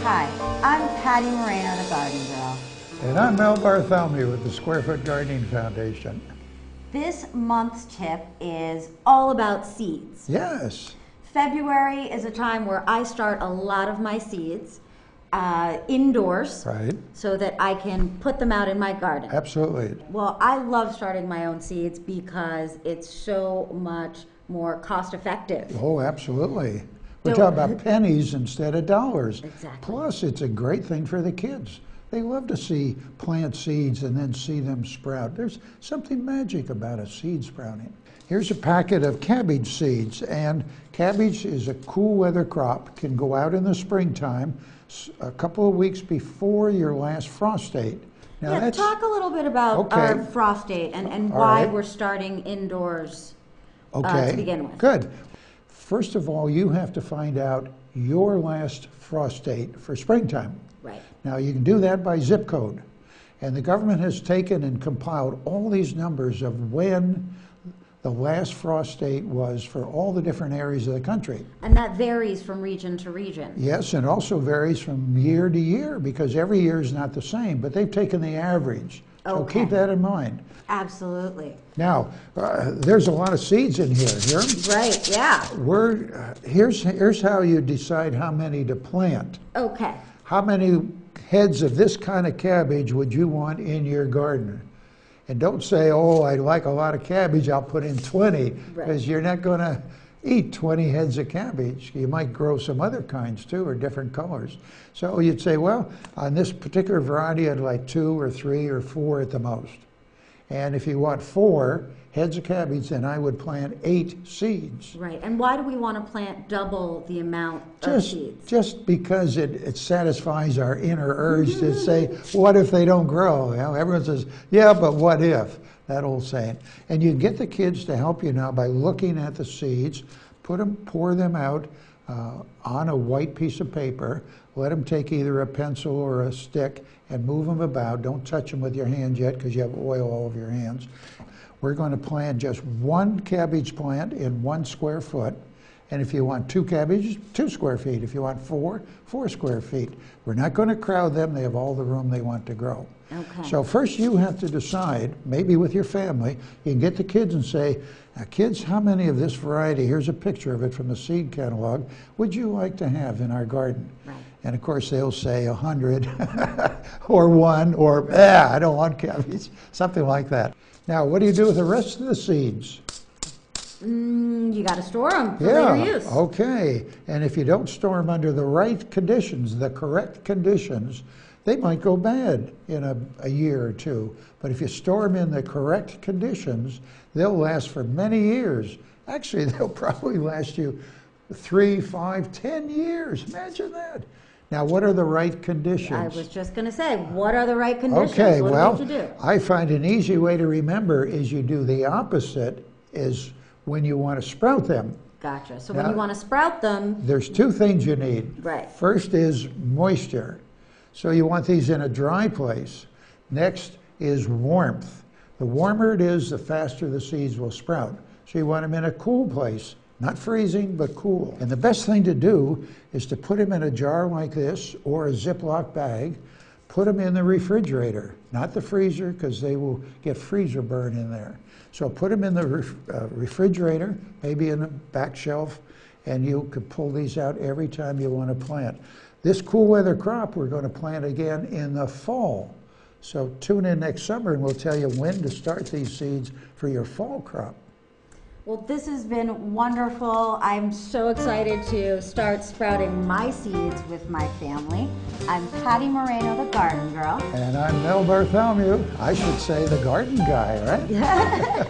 Hi, I'm Patty Moreno, the Garden Girl. And I'm Mel Bartholomew with the Square Foot Gardening Foundation. This month's tip is all about seeds. Yes. February is a time where I start a lot of my seeds indoors, Right. so that I can put them out in my garden. Absolutely. Well, I love starting my own seeds because it's so much more cost effective. Oh, absolutely. We're So- talking about pennies instead of dollars. Exactly. Plus, it's a great thing for the kids. They love to see plant seeds and then see them sprout. There's something magic about a seed sprouting. Here's a packet of cabbage seeds, and cabbage is a cool weather crop, can go out in the springtime, a couple of weeks before your last frost date. Now Yeah, talk a little bit about Okay. our frost date and All why right. we're starting indoors Okay. to begin with. Good. First of all, you have to find out your last frost date for springtime. Right. Now, you can do that by zip code. And the government has taken and compiled all these numbers of when the last frost date was for all the different areas of the country. And that varies from region to region. Yes, and also varies from year to year because every year is not the same, but they've taken the average. So Okay. keep that in mind. Absolutely. Now, there's a lot of seeds in here. Hear 'em? Right, yeah. Here's how you decide how many to plant. Okay. How many heads of this kind of cabbage would you want in your garden? And don't say, oh, I like a lot of cabbage, I'll put in 20, because you're not going to eat 20 heads of cabbage. You might grow some other kinds too, or different colors. So you'd say, well, on this particular variety, I'd like 2 or 3 or 4 at the most. And if you want 4 heads of cabbage, then I would plant 8 seeds. Right. And why do we want to plant double the amount of seeds? Just because it satisfies our inner urge to say, what if they don't grow? You know, everyone says, yeah, but what if? That old saying. And you get the kids to help you now by looking at the seeds, pour them out on a white piece of paper, let them take either a pencil or a stick and move them about. Don't touch them with your hands yet because you have oil all over your hands. We're going to plant just 1 cabbage plant in 1 square foot. And if you want 2 cabbages, 2 square feet. If you want 4, 4 square feet. We're not going to crowd them. They have all the room they want to grow. Okay. So first you have to decide, maybe with your family, you can get the kids and say, now kids, how many of this variety, here's a picture of it from the seed catalog, would you like to have in our garden? Right. And of course they'll say 100 or 1 or, I don't want cabbage, something like that. Now, what do you do with the rest of the seeds? You got to store them for later use. Okay. And if you don't store them under the right conditions, the correct conditions, they might go bad in a year or 2. But if you store them in the correct conditions, they'll last for many years. Actually, they'll probably last you 3, 5, 10 years. Imagine that. Now, what are the right conditions? I was just going to say, what are the right conditions? Okay, what well, do we have to do? I find an easy way to remember is you do the opposite is when you want to sprout them. Gotcha. So Now, when you want to sprout them, There's 2 things you need. Right. First is moisture. So you want these in a dry place. Next is warmth. The warmer it is, the faster the seeds will sprout. So you want them in a cool place, not freezing, but cool. And the best thing to do is to put them in a jar like this or a Ziploc bag. Put them in the refrigerator, not the freezer, because they will get freezer burn in there. So put them in the refrigerator, maybe in the back shelf, and you can pull these out every time you want to plant. This cool weather crop we're going to plant again in the fall. So tune in next summer and we'll tell you when to start these seeds for your fall crop. well, this has been wonderful. I'm so excited to start sprouting my seeds with my family. I'm Patty Moreno, the Garden Girl. And I'm Mel Bartholomew. I should say the garden guy, right?